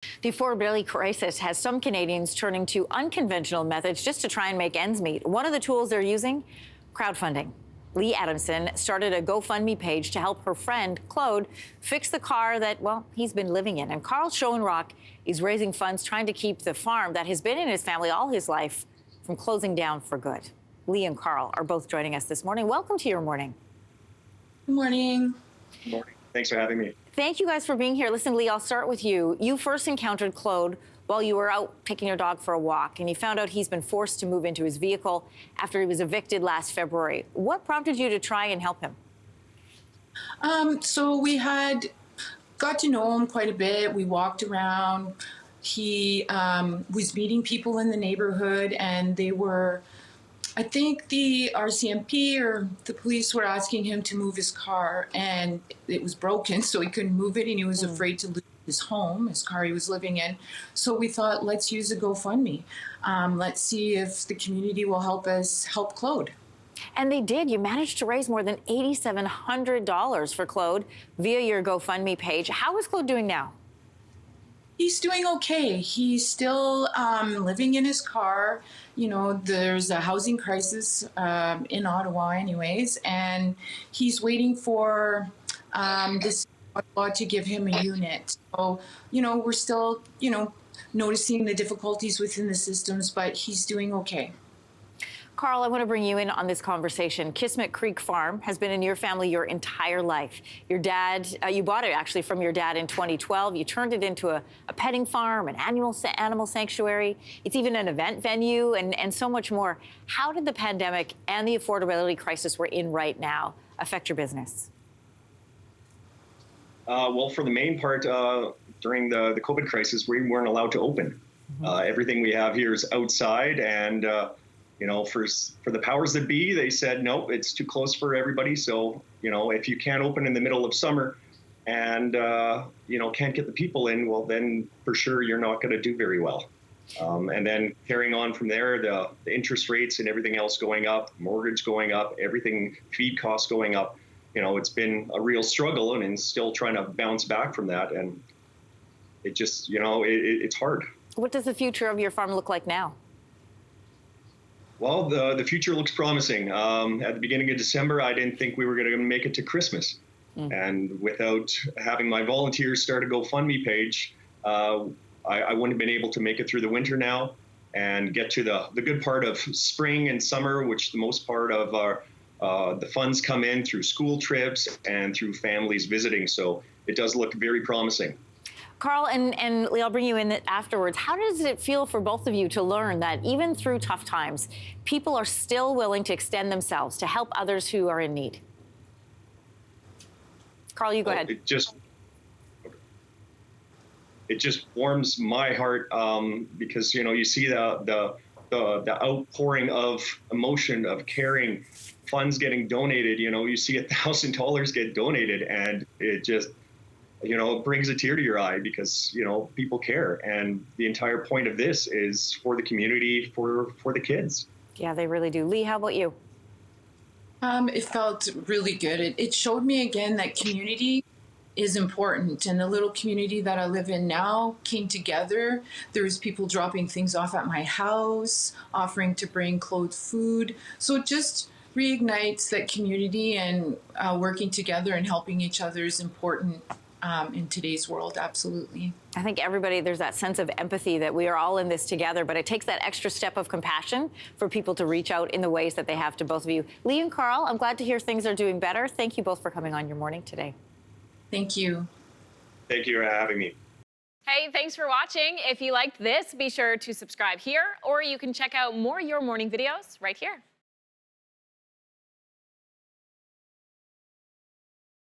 The affordability crisis has some Canadians turning to unconventional methods just to try and make ends meet. One of the tools they're using, crowdfunding. Lee Adamson started a GoFundMe page to help her friend, Claude, fix the car that, well, he's been living in. And Carl Schoenrock is raising funds trying to keep the farm that has been in his family all his life from closing down for good. Lee and Carl are both joining us this morning. Welcome to your morning. Good morning. Good morning. Thanks for having me. Thank you guys for being here. Listen, Lee, I'll start with you. You first encountered Claude while you were out taking your dog for a walk, and you found out he's been forced to move into his vehicle after he was evicted last February. What prompted you to try and help him? So we had got to know him quite a bit. We walked around. He was meeting people in the neighborhood, and they were, I think the RCMP or the police were asking him to move his car, and it was broken, so he couldn't move it, and he was afraid to lose his home, his car he was living in. So we thought, let's use a GoFundMe. Let's see if the community will help us help Claude. And they did. You managed to raise more than $8,700 for Claude via your GoFundMe page. How is Claude doing now? He's doing okay. He's still living in his car. You know, there's a housing crisis in Ottawa anyways, and he's waiting for this law to give him a unit. So, you know, we're still, noticing the difficulties within the systems, but he's doing okay. Carl, I want to bring you in on this conversation. Kismet Creek Farm has been in your family your entire life. Your dad, you bought it actually from your dad in 2012. You turned it into a petting farm, an animal sanctuary. It's even an event venue and so much more. How did the pandemic and the affordability crisis we're in right now affect your business? Well, for the main part, during the COVID crisis, we weren't allowed to open. Everything we have here is outside, and for the powers that be, they said, no, it's too close for everybody. So, if you can't open in the middle of summer and, can't get the people in, well, then for sure you're not going to do very well. And then carrying on from there, the interest rates and everything else going up, mortgage going up, everything, feed costs going up. It's been a real struggle, and still trying to bounce back from that. And it just, it's hard. What does the future of your farm look like now? Well, the future looks promising. At the beginning of December, I didn't think we were going to make it to Christmas. And without having my volunteers start a GoFundMe page, I wouldn't have been able to make it through the winter now and get to the good part of spring and summer, which the most part of the funds come in through school trips and through families visiting. So it does look very promising. Carl and Lee, I'll bring you in afterwards. How does it feel for both of you to learn that even through tough times, people are still willing to extend themselves to help others who are in need? Carl, you go ahead. It just warms my heart because, you see the outpouring of emotion, of caring, funds getting donated. You see $1,000 get donated, and it just, it brings a tear to your eye because, people care. And the entire point of this is for the community, for the kids. Yeah, they really do. Lee, how about you? It felt really good. It showed me again that community is important. And the little community that I live in now came together. There was people dropping things off at my house, offering to bring Claude food. So it just reignites that community, and working together and helping each other is important. In today's world, absolutely. I think everybody, there's that sense of empathy that we are all in this together, but it takes that extra step of compassion for people to reach out in the ways that they have to both of you. Lee and Carl, I'm glad to hear things are doing better. Thank you both for coming on Your Morning today. Thank you. Thank you for having me. Hey, thanks for watching. If you liked this, be sure to subscribe here, or you can check out more Your Morning videos right here.